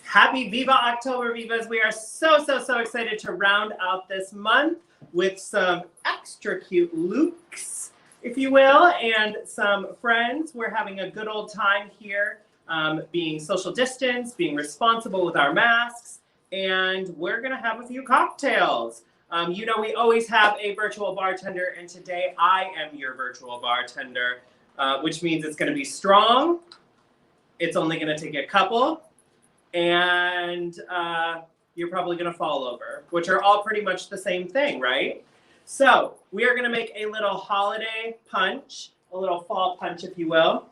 Happy Viva October, Vivas. We are so excited to round out this month with some extra cute looks, if you will, and some friends. We're having a good old time here, being social distance, being responsible with our masks, and we're going to have a few cocktails. You know, we always have a virtual bartender, and today I am your virtual bartender, which means it's going to be strong. It's only going to take a couple. And you're probably going to fall over, which are all pretty much the same thing, right? So we are going to make a little holiday punch, a little fall punch, if you will.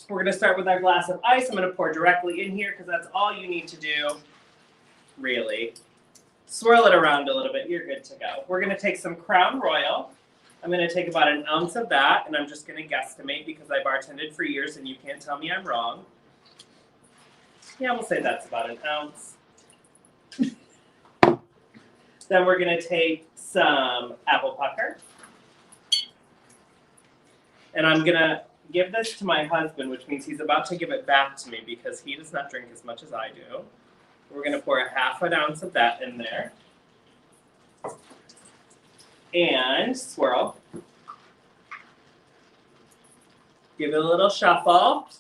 We're going to start with our glass of ice. I'm going to pour directly in here because that's all you need to do, really. Swirl it around a little bit. You're good to go. We're going to take some Crown Royal. I'm going to take about an ounce of that, and I'm just going to guesstimate because I bartended for years, and you can't tell me I'm wrong. Yeah, we'll say that's about an ounce. Then we're going to take some apple pucker. And I'm going to give this to my husband, which means he's about to give it back to me because he does not drink as much as I do. We're going to pour a half an ounce of that in there. And swirl. Give it a little shuffle.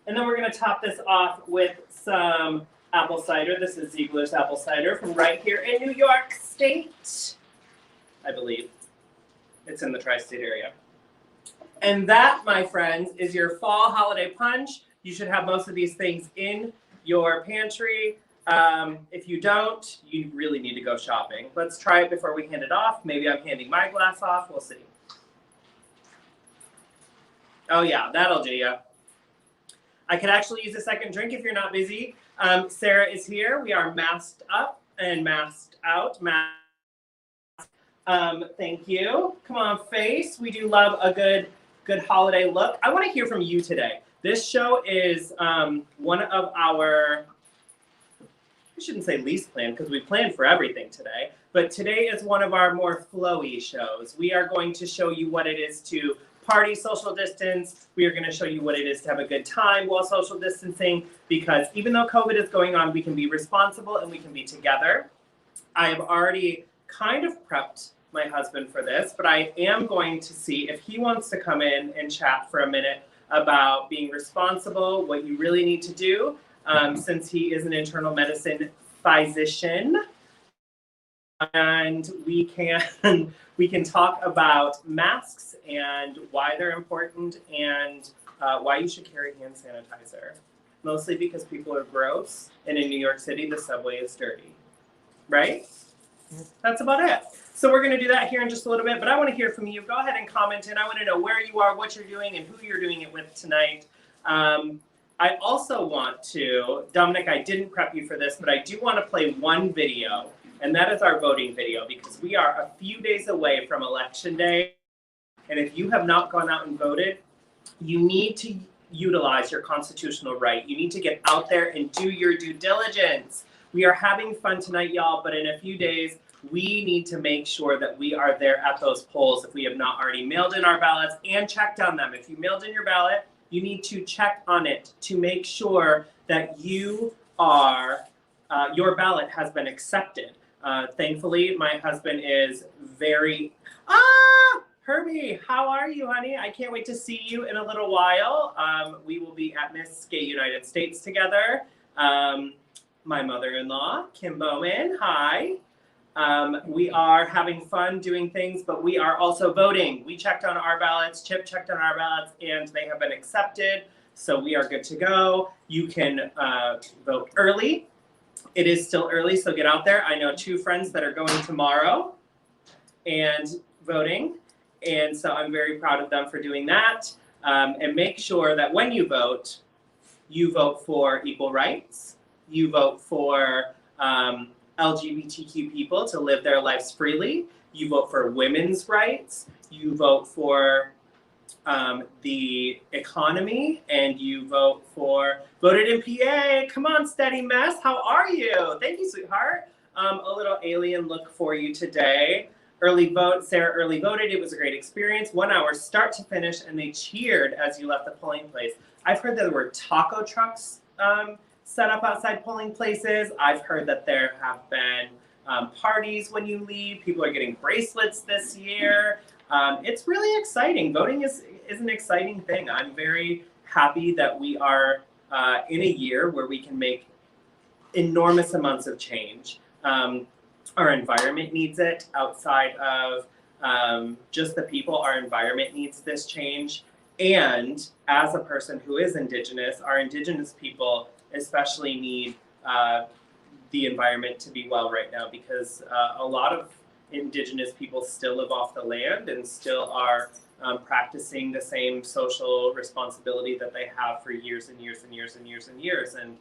And then we're going to top this off with some apple cider. This is Ziegler's apple cider from right here in New York State, I believe. It's in the tri-state area. And that, my friends, is your fall holiday punch. You should have most of these things in your pantry. If you don't, you really need to go shopping. Let's try it before we hand it off. Maybe I'm handing my glass off. We'll see. Oh, yeah, that'll do ya. I could actually use a second drink if you're not busy. Sarah is here. We are masked up and masked out. Thank you. Come on, face. We do love a good holiday look. I want to hear from you today. This show is one of our, I shouldn't say least planned because we planned for everything today, but today is one of our more flowy shows. We are going to show you what it is to party social distance. We are going to show you what it is to have a good time while social distancing, because even though COVID is going on, we can be responsible and we can be together. I have already kind of prepped my husband for this, but I am going to see if he wants to come in and chat for a minute about being responsible, what you really need to do, since he is an internal medicine physician. And we can talk about masks and why they're important and why you should carry hand sanitizer. Mostly because people are gross, and in New York City, the subway is dirty. Right? That's about it. So we're going to do that here in just a little bit, but I want to hear from you. Go ahead and comment in. I want to know where you are, what you're doing, and who you're doing it with tonight. I also want to, Dominic, I didn't prep you for this, but I do want to play one video. And that is our voting video, because we are a few days away from Election Day. And if you have not gone out and voted, you need to utilize your constitutional right. You need to get out there and do your due diligence. We are having fun tonight, y'all, but in a few days, we need to make sure that we are there at those polls if we have not already mailed in our ballots and checked on them. If you mailed in your ballot, you need to check on it to make sure that you are, your ballot has been accepted. Thankfully, my husband is very, Herbie, how are you, honey? I can't wait to see you in a little while. We will be at Miss Gay United States together. My mother-in-law, Kim Bowman, hi. We are having fun doing things, but we are also voting. We checked on our ballots, Chip checked on our ballots, and they have been accepted. So we are good to go. You can vote early. It is still early, so get out there. I know 2 friends that are going tomorrow and voting, and so I'm very proud of them for doing that. And make sure that when you vote for equal rights, you vote for LGBTQ people to live their lives freely, you vote for women's rights, you vote for the economy, and you voted in PA. Come on, Steady Mess. How are you? Thank you, sweetheart. A little alien look for you today. Early vote. Sarah early voted. It was a great experience. 1 hour start to finish, and they cheered as you left the polling place. I've heard that there were taco trucks set up outside polling places. I've heard that there have been parties when you leave. People are getting bracelets this year. It's really exciting. Voting is an exciting thing. I'm very happy that we are in a year where we can make enormous amounts of change. Our environment needs it. Outside of just the people, our environment needs this change. And as a person who is Indigenous, our Indigenous people especially need the environment to be well right now, because a lot of Indigenous people still live off the land and still are practicing the same social responsibility that they have for years and years and years and years and years. And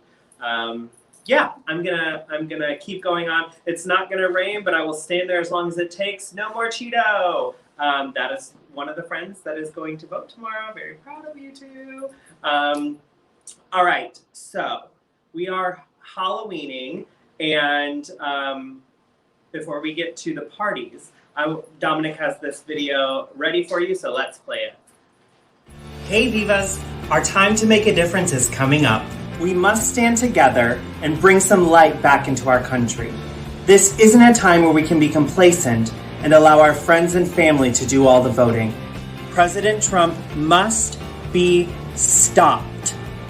yeah, I'm gonna keep going on. It's not gonna rain, but I will stand there as long as it takes. No more Cheeto. That is one of the friends that is going to vote tomorrow. Very proud of you too. All right, so we are Halloweening, and before we get to the parties, Dominic has this video ready for you, so let's play it. Hey Vivas, our time to make a difference is coming up. We must stand together and bring some light back into our country. This isn't a time where we can be complacent and allow our friends and family to do all the voting. President Trump must be stopped.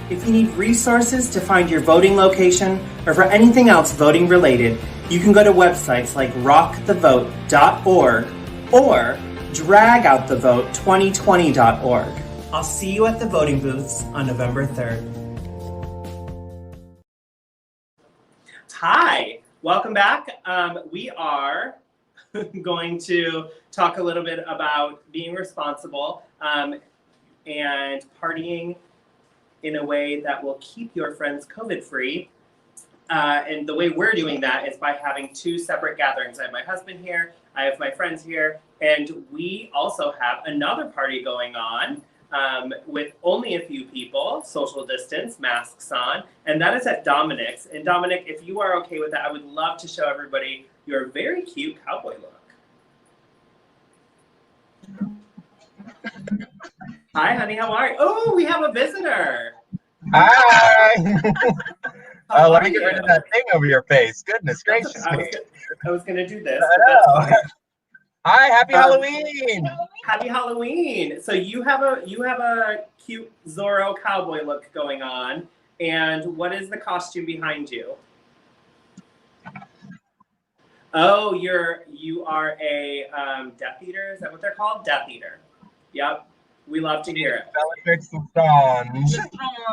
If you need resources to find your voting location or for anything else voting related, you can go to websites like rockthevote.org or dragoutthevote2020.org. I'll see you at the voting booths on November 3rd. Hi, welcome back. We are going to talk a little bit about being responsible and partying in a way that will keep your friends COVID-free. And the way we're doing that is by having two separate gatherings. I have my husband here, I have my friends here, and we also have another party going on with only a few people, social distance, masks on, and that is at Dominic's. And Dominic, if you are okay with that, I would love to show everybody your very cute cowboy look. Hi, honey, how are you? Oh, we have a visitor. Hi. Let me get rid of that thing over your face. Goodness gracious me. I was gonna do this. Hi, happy Halloween. Happy Halloween. So you have a cute Zorro cowboy look going on. And what is the costume behind you? Oh, you are a Death Eater. Is that what they're called? Death Eater. Yep. We love to hear it. Bellatrix Lestrange.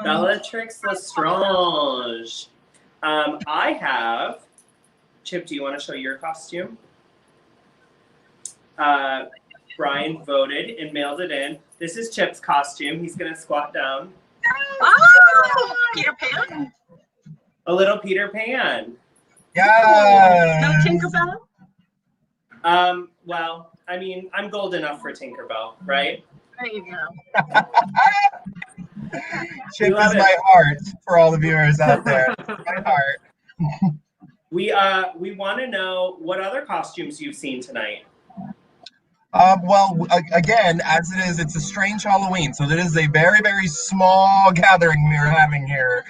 Bellatrix Lestrange. I have, Chip, do you want to show your costume? Brian voted and mailed it in. This is Chip's costume. He's going to squat down. Oh, Peter Pan. A little Peter Pan. Yeah. No Tinkerbell? Well, I mean, I'm gold enough for Tinkerbell, right? There you go. Chip is my heart for all the viewers out there. My heart. We want to know what other costumes you've seen tonight. Well, again, as it is, it's a strange Halloween, so it is a very, very small gathering we are having here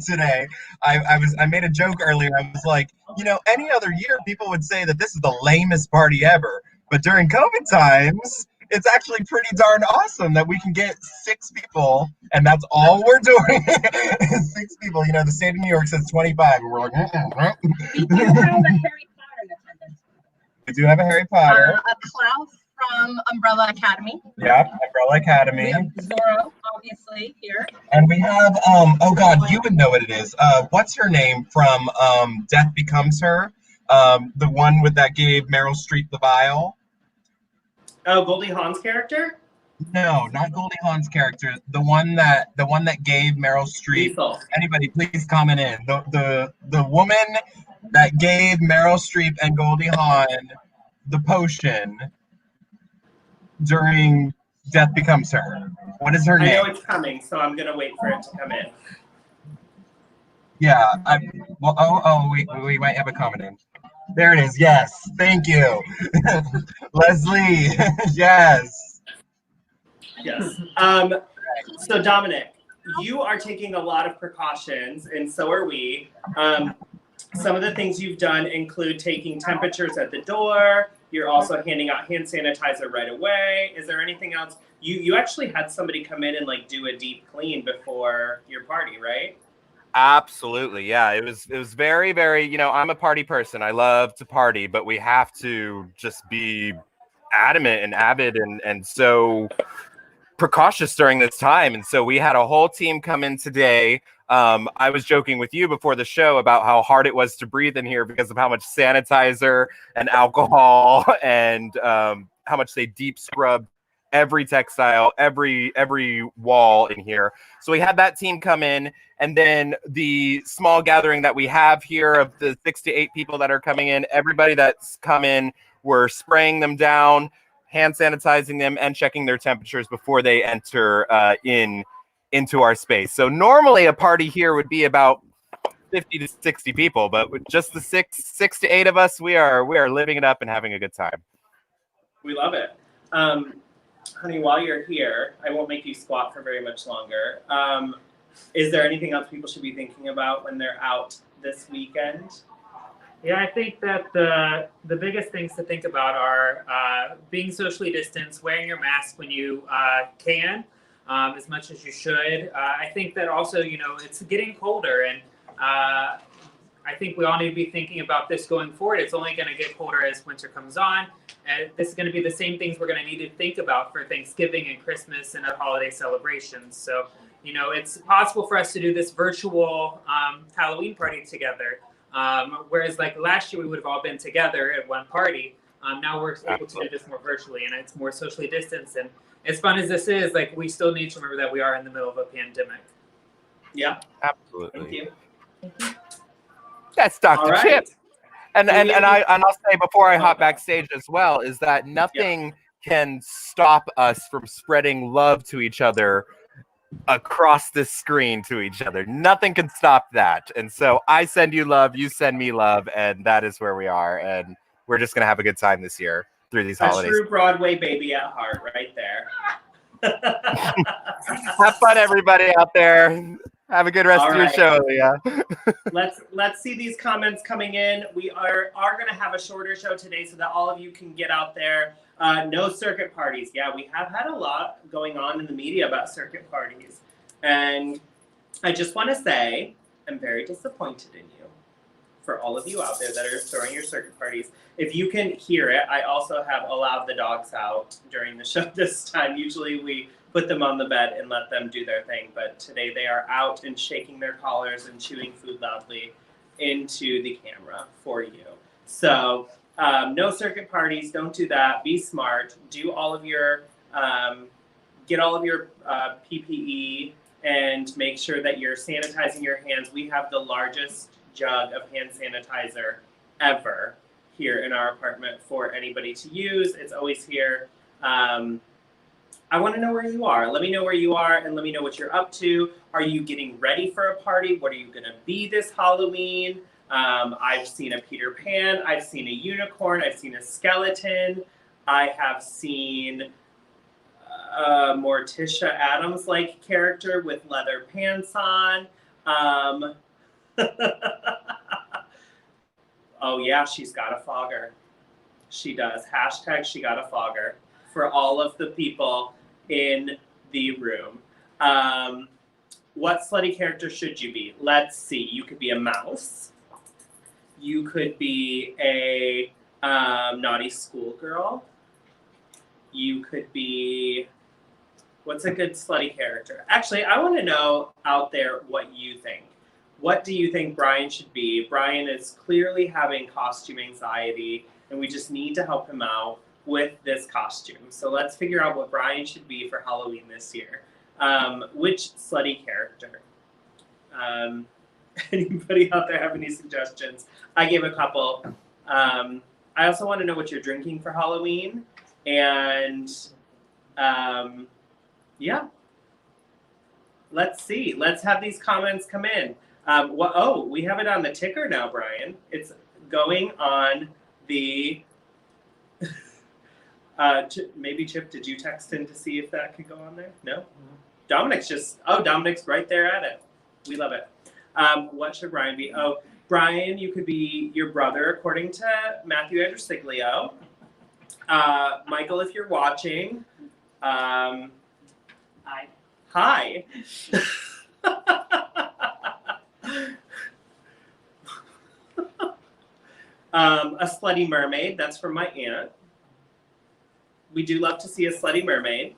today. I made a joke earlier. I was like, you know, any other year people would say that this is the lamest party ever, but during COVID times, it's actually pretty darn awesome that we can get 6 people, and that's all we're doing. 6 people. You know, the state of New York says 25, and we're like, We do have a Harry Potter in attendance. We do have a Harry Potter. A Klaus from Umbrella Academy. Yeah, Umbrella Academy. We have Zorro, obviously, here. And we have, oh God, you would know what it is. What's her name from Death Becomes Her? The one that gave Meryl Streep the vial. Oh, Goldie Hawn's character? No, not Goldie Hawn's character. The one that gave Meryl Streep. Lethal. Anybody, please comment in. The woman that gave Meryl Streep and Goldie Hawn the potion during Death Becomes Her. What is her name? I know it's coming, so I'm gonna wait for it to come in. Yeah. We might have a comment in. There it is. Yes. Thank you. Leslie. Yes. Yes. So Dominic, you are taking a lot of precautions, and so are we. Some of the things you've done include taking temperatures at the door. You're also handing out hand sanitizer right away. Is there anything else? You actually had somebody come in and like do a deep clean before your party, right? Absolutely. Yeah. It was very, very, I'm a party person. I love to party, but we have to just be adamant and avid and so precautious during this time. And so we had a whole team come in today. I was joking with you before the show about how hard it was to breathe in here because of how much sanitizer and alcohol and how much they deep scrubbed every textile, every wall in here. So we had that team come in, and then the small gathering that we have here of the 6 to 8 people that are coming in, everybody that's come in, we're spraying them down, hand sanitizing them, and checking their temperatures before they enter into our space. So normally a party here would be about 50 to 60 people, but with just the six to 8 of us, we are living it up and having a good time. We love it. Honey, while you're here, I won't make you squat for very much longer. Is there anything else people should be thinking about when they're out this weekend? Yeah, I think that the biggest things to think about are being socially distanced, wearing your mask when you can, as much as you should. I think that also, it's getting colder, and I think we all need to be thinking about this going forward. It's only going to get colder as winter comes on. And this is going to be the same things we're going to need to think about for Thanksgiving and Christmas and other holiday celebrations. So, it's possible for us to do this virtual Halloween party together. Whereas like last year we would have all been together at one party. Now we're able to do this more virtually, and it's more socially distanced. And as fun as this is, like, we still need to remember that we are in the middle of a pandemic. Yeah, Absolutely. thank you. That's Dr. All right. Chip. And I'll say before I hop backstage as well is that nothing can stop us from spreading love to each other across this screen to each other. Nothing can stop that. And so I send you love, you send me love, and that is where we are. And we're just gonna have a good time this year through these holidays. A true Broadway baby at heart, right there. Have fun, everybody out there. Have a good rest of your show, Leah. Let's see these comments coming in. We are going to have a shorter show today so that all of you can get out there. No circuit parties. Yeah, we have had a lot going on in the media about circuit parties. And I just want to say I'm very disappointed in you, for all of you out there that are throwing your circuit parties. If you can hear it, I also have allowed the dogs out during the show this time. Usually we put them on the bed and let them do their thing, but today they are out and shaking their collars and chewing food loudly into the camera for you. So no circuit parties, don't do that. Be smart. Do all of your, get all of your PPE and make sure that you're sanitizing your hands. We have the largest jug of hand sanitizer ever here in our apartment for anybody to use. It's always here. I want to know where you are. Let me know where you are and let me know what you're up to. Are you getting ready for a party? What are you going to be this Halloween? I've seen a Peter Pan. I've seen a unicorn. I've seen a skeleton. I have seen a Morticia Adams-like character with leather pants on. Oh, yeah, she's got a fogger. She does. Hashtag she got a fogger for all of the people in the room. What slutty character should you be? Let's see. You could be a mouse. You could be a naughty schoolgirl. You could be... What's a good slutty character? Actually, I want to know out there what you think. What do you think Brian should be? Brian is clearly having costume anxiety, and we just need to help him out with this costume. So let's figure out what Brian should be for Halloween this year. Which slutty character? Anybody out there have any suggestions? I gave a couple. I also want to know what you're drinking for Halloween. And yeah, let's see. Let's have these comments come in. We have it on the ticker now, Brian. It's going on the... maybe Chip, did you text in to see if that could go on there? No? Dominic's right there at it. We love it. What should Brian be? Oh, Brian, you could be your brother, according to Matthew Andresiglio. Michael, if you're watching, hi. A slutty mermaid. That's from my aunt. We do love to see a slutty mermaid.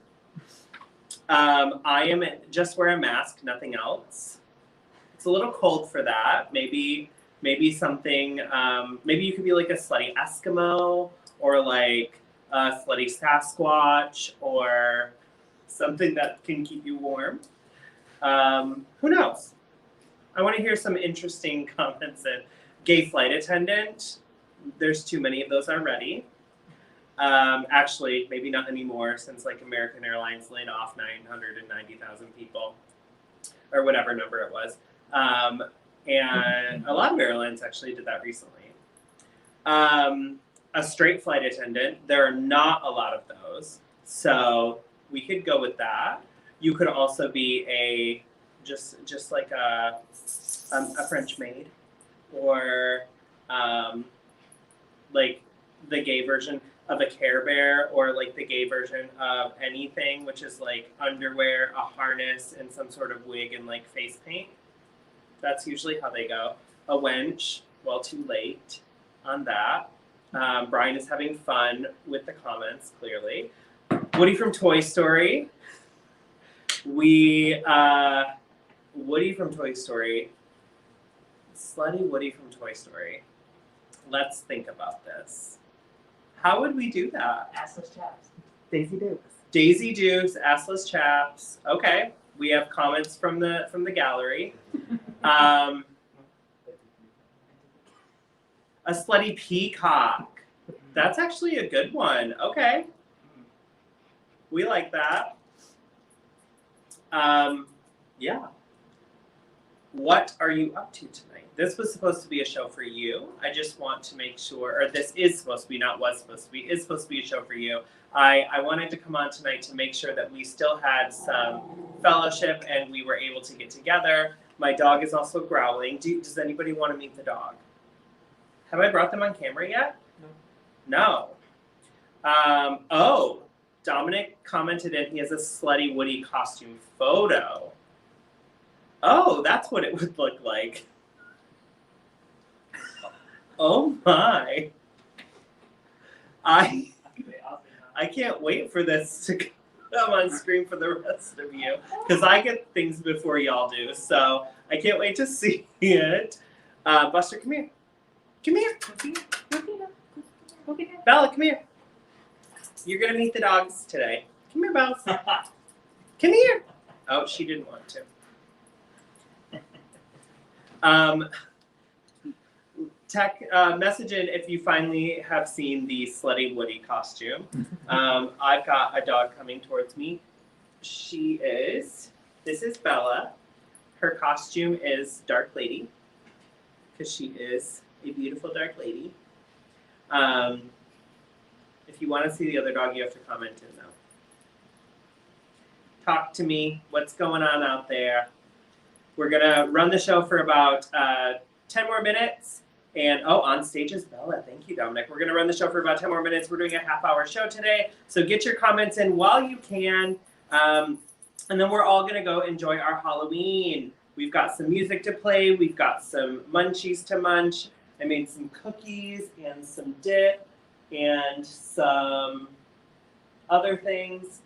I am just wear a mask, nothing else. It's a little cold for that. Maybe something. Maybe you could be like a slutty Eskimo, or like a slutty Sasquatch, or something that can keep you warm. Who knows? I want to hear some interesting comments. And gay flight attendant. There's too many of those already. Actually, maybe not anymore, since like American Airlines laid off 990,000 people, or whatever number it was. And a lot of airlines actually did that recently. A straight flight attendant, there are not a lot of those, so we could go with that. You could also be a just like a French maid, or like the gay version of a Care Bear, or like the gay version of anything, which is like underwear, a harness, and some sort of wig and like face paint. That's usually how they go. A wench, well, too late on that. Brian is having fun with the comments, clearly. Woody from Toy Story. Woody from Toy Story. Slutty Woody from Toy Story. Let's think about this. How would we do that? Assless chaps. Daisy Dukes, assless chaps. Okay, we have comments from the gallery. A slutty peacock. That's actually a good one. Okay, we like that. Yeah. What are you up to tonight? This was supposed to be a show for you. I just want to make sure, or this is supposed to be, not was supposed to be, is supposed to be a show for you. I wanted to come on tonight to make sure that we still had some fellowship and we were able to get together. My dog is also growling. Does anybody want to meet the dog? Have I brought them on camera yet? No. Oh, Dominic commented in he has a slutty Woody costume photo. Oh, that's what it would look like. Oh my. I can't wait for this to come on screen for the rest of you, because I get things before y'all do, so I can't wait to see it. Buster, come here. Come here. Bella, come here. You're going to meet the dogs today. Come here, Bella. Come here. Oh, she didn't want to. Message in if you finally have seen the slutty Woody costume. I've got a dog coming towards me. This is Bella. Her costume is Dark Lady, because she is a beautiful dark lady. If you want to see the other dog, you have to comment in though. Talk to me. What's going on out there? We're going to run the show for about 10 more minutes. And, on stage is Bella. Thank you, Dominic. We're going to run the show for about 10 more minutes. We're doing a half-hour show today. So get your comments in while you can. And then we're all going to go enjoy our Halloween. We've got some music to play. We've got some munchies to munch. I made some cookies and some dip and some other things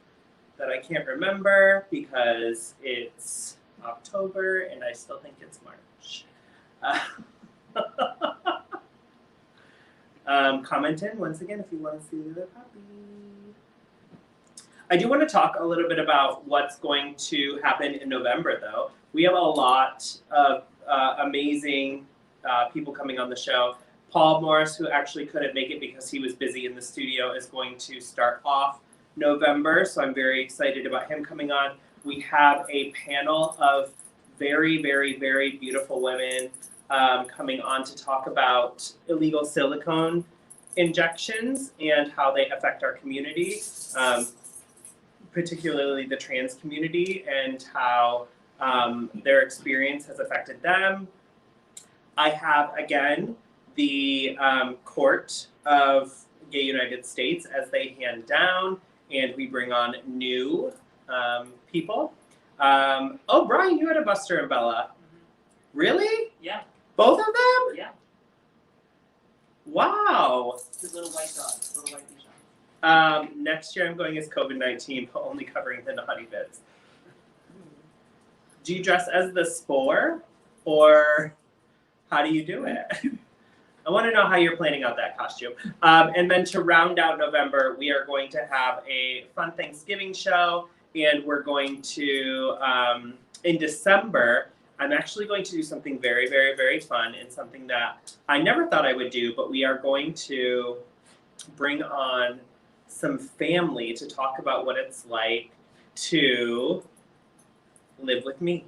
that I can't remember because it's October and I still think it's March. Comment in once again if you want to see the other puppy. I do want to talk a little bit about what's going to happen in November, though. We have a lot of amazing people coming on the show. Paul Morris, who actually couldn't make it because he was busy in the studio, is going to start off November, so I'm very excited about him coming on. We have a panel of very, very, very beautiful women coming on to talk about illegal silicone injections and how they affect our community. particularly the trans community and how their experience has affected them. I have, again, the Court of Gay United States as they hand down, and we bring on new people. Oh, Brian, you had a Buster and Bella. Really? Yeah. Both of them? Yeah. Wow. His little white dog, little white Bichon. Next year I'm going as COVID-19, but only covering the naughty bits. Do you dress as the spore, or how do you do it? I want to know how you're planning out that costume. And then to round out November, we are going to have a fun Thanksgiving show, and we're going to, in December, I'm actually going to do something very, very, very fun and something that I never thought I would do, but we are going to bring on some family to talk about what it's like to live with me,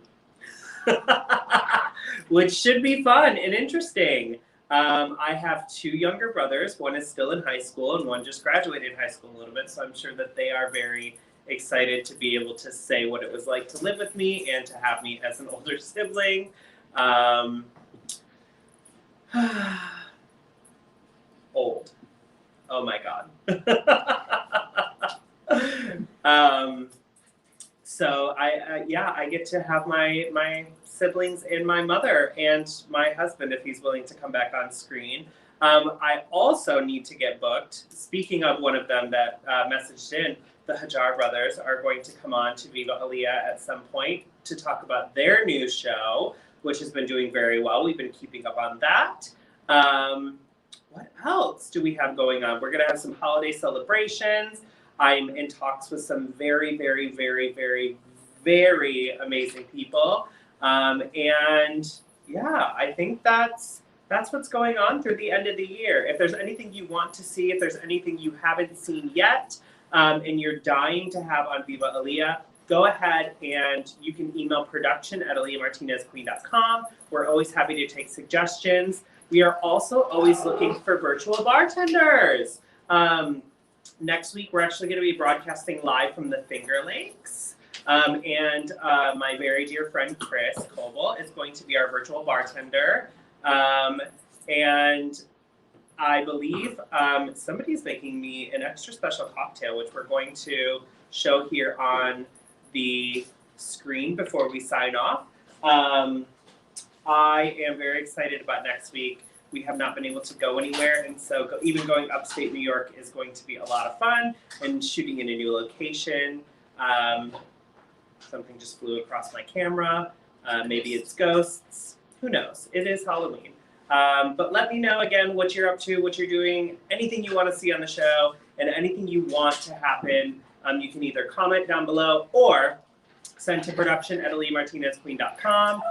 which should be fun and interesting. I have two younger brothers. One is still in high school and one just graduated high school a little bit, so I'm sure that they are very excited to be able to say what it was like to live with me and to have me as an older sibling. Old. Oh my God. So I get to have my siblings and my mother and my husband if he's willing to come back on screen. I also need to get booked. Speaking of one of them that messaged in, the Hajar brothers are going to come on to Viva Aaliyah at some point to talk about their new show, which has been doing very well. We've been keeping up on that. What else do we have going on? We're going to have some holiday celebrations. I'm in talks with some very, very, very, very, very amazing people. And yeah, I think that's what's going on through the end of the year. If there's anything you want to see, if there's anything you haven't seen yet, and you're dying to have on Viva Aaliyah, go ahead and you can email production@AaliyahMartinezQueen.com. We're always happy to take suggestions. We are also always looking for virtual bartenders. Next week, we're actually going to be broadcasting live from the Finger Lakes. And my very dear friend Chris Coble is going to be our virtual bartender. And I believe somebody's making me an extra special cocktail, which we're going to show here on the screen before we sign off. I am very excited about next week. We have not been able to go anywhere, and so even going upstate New York is going to be a lot of fun, and shooting in a new location. Something just flew across my camera. Maybe it's ghosts. Who knows? It is Halloween. But let me know again what you're up to, what you're doing, anything you want to see on the show, and anything you want to happen. You can either comment down below or send to production@AaliyahMartinezQueen.com.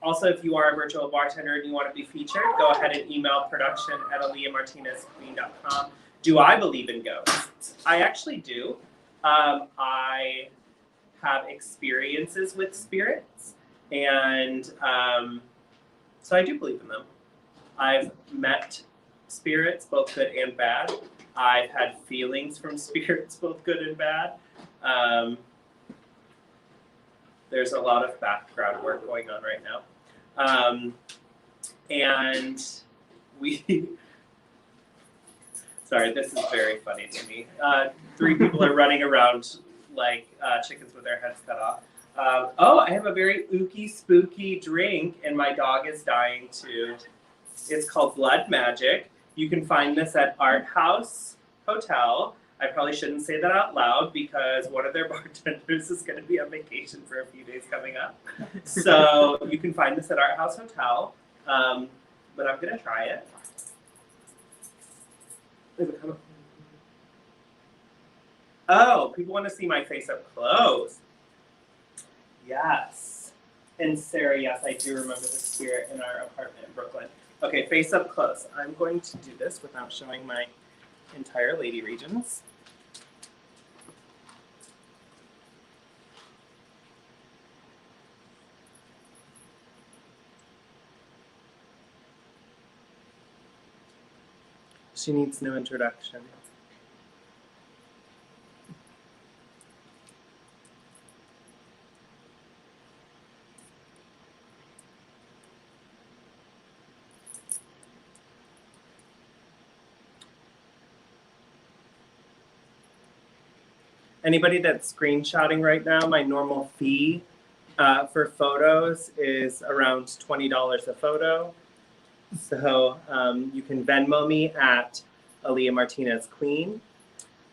Also, if you are a virtual bartender and you want to be featured, go ahead and email production@AaliyahMartinezQueen.com. Do I believe in ghosts? I actually do. I have experiences with spirits, and so I do believe in them. I've met spirits, both good and bad. I've had feelings from spirits, both good and bad. There's a lot of background work going on right now. And we, sorry, this is very funny to me. 3 people are running around like chickens with their heads cut off. Oh, I have a very ooky, spooky drink, and my dog is dying too. It's called Blood Magic. You can find this at Art House Hotel. I probably shouldn't say that out loud because one of their bartenders is going to be on vacation for a few days coming up. So you can find this at Art House Hotel, but I'm going to try it. Is it coming? Oh, people want to see my face up close. Yes. And Sarah, yes, I do remember the spirit in our apartment in Brooklyn. Okay, face up close. I'm going to do this without showing my entire lady regions. She needs no introduction. Anybody that's screenshotting right now, my normal fee for photos is around $20 a photo. So you can Venmo me at Aaliyah Martinez Queen.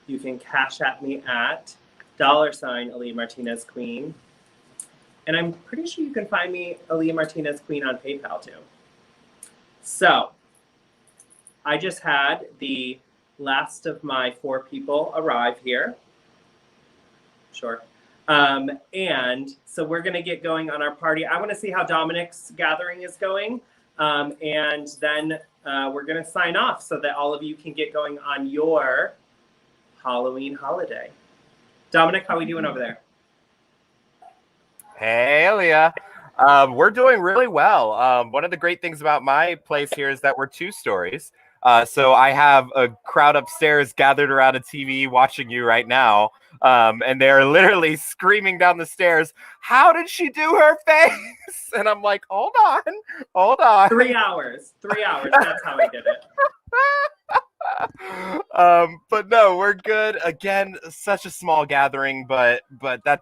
You can Cash at me at $Aaliyah Martinez Queen. And I'm pretty sure you can find me Aaliyah Martinez Queen on PayPal too. So I just had the last of my 4 people arrive here. Sure. And so we're going to get going on our party. I want to see how Dominic's gathering is going. And then we're going to sign off so that all of you can get going on your Halloween holiday. Dominic, how are we doing over there? Hey, Aaliyah. We're doing really well. One of the great things about my place here is that we're 2 stories. So I have a crowd upstairs gathered around a TV watching you right now. And they're literally screaming down the stairs, "How did she do her face?" And I'm like, hold on. 3 hours. 3 hours. That's how I did it. But no, we're good. Again, such a small gathering, but that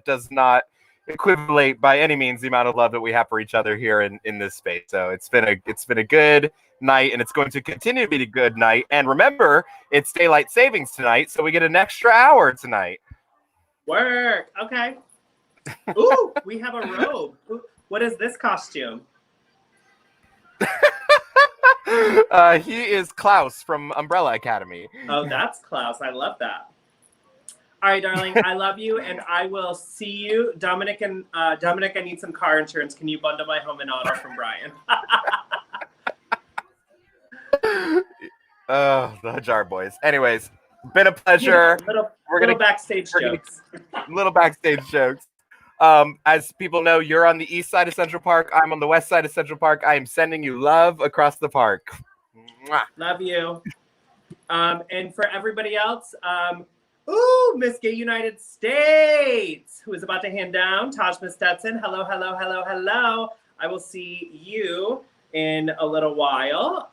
does not equivalent by any means the amount of love that we have for each other here in this space. So it's been a good night, and it's going to continue to be a good night. And remember, it's daylight savings tonight, so we get an extra hour tonight. Work. Okay. Ooh, we have a robe. Ooh, what is this costume? He is Klaus from Umbrella Academy. Oh, that's Klaus. I love that. All right, darling. I love you, and I will see you. Dominic, I need some car insurance. Can you bundle my home and auto from Brian? Oh, the Jar Boys. Anyways, been a pleasure. Little backstage jokes. Little backstage jokes. As people know, you're on the east side of Central Park. I'm on the west side of Central Park. I am sending you love across the park. Mwah. Love you. And for everybody else, Miss Gay United States, who is about to hand down, Tajma Stetson. Hello, hello, hello, hello. I will see you in a little while.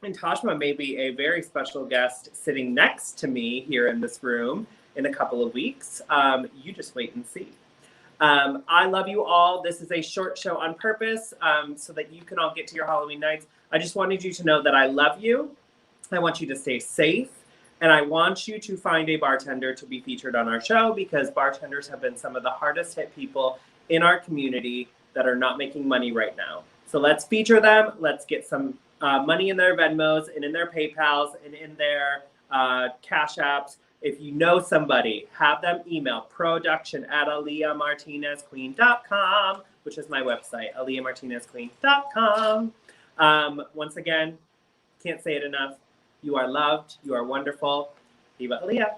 And Tajma may be a very special guest sitting next to me here in this room in a couple of weeks. You just wait and see. I love you all. This is a short show on purpose so that you can all get to your Halloween nights. I just wanted you to know that I love you. I want you to stay safe. And I want you to find a bartender to be featured on our show, because bartenders have been some of the hardest hit people in our community that are not making money right now. So let's feature them. Let's get some money in their Venmos and in their PayPals and in their Cash Apps. If you know somebody, have them email production@AaliyahMartinezQueen.com, which is my website, AaliyahMartinezQueen.com. Once again, can't say it enough. You are loved. You are wonderful. Viva Aaliyah.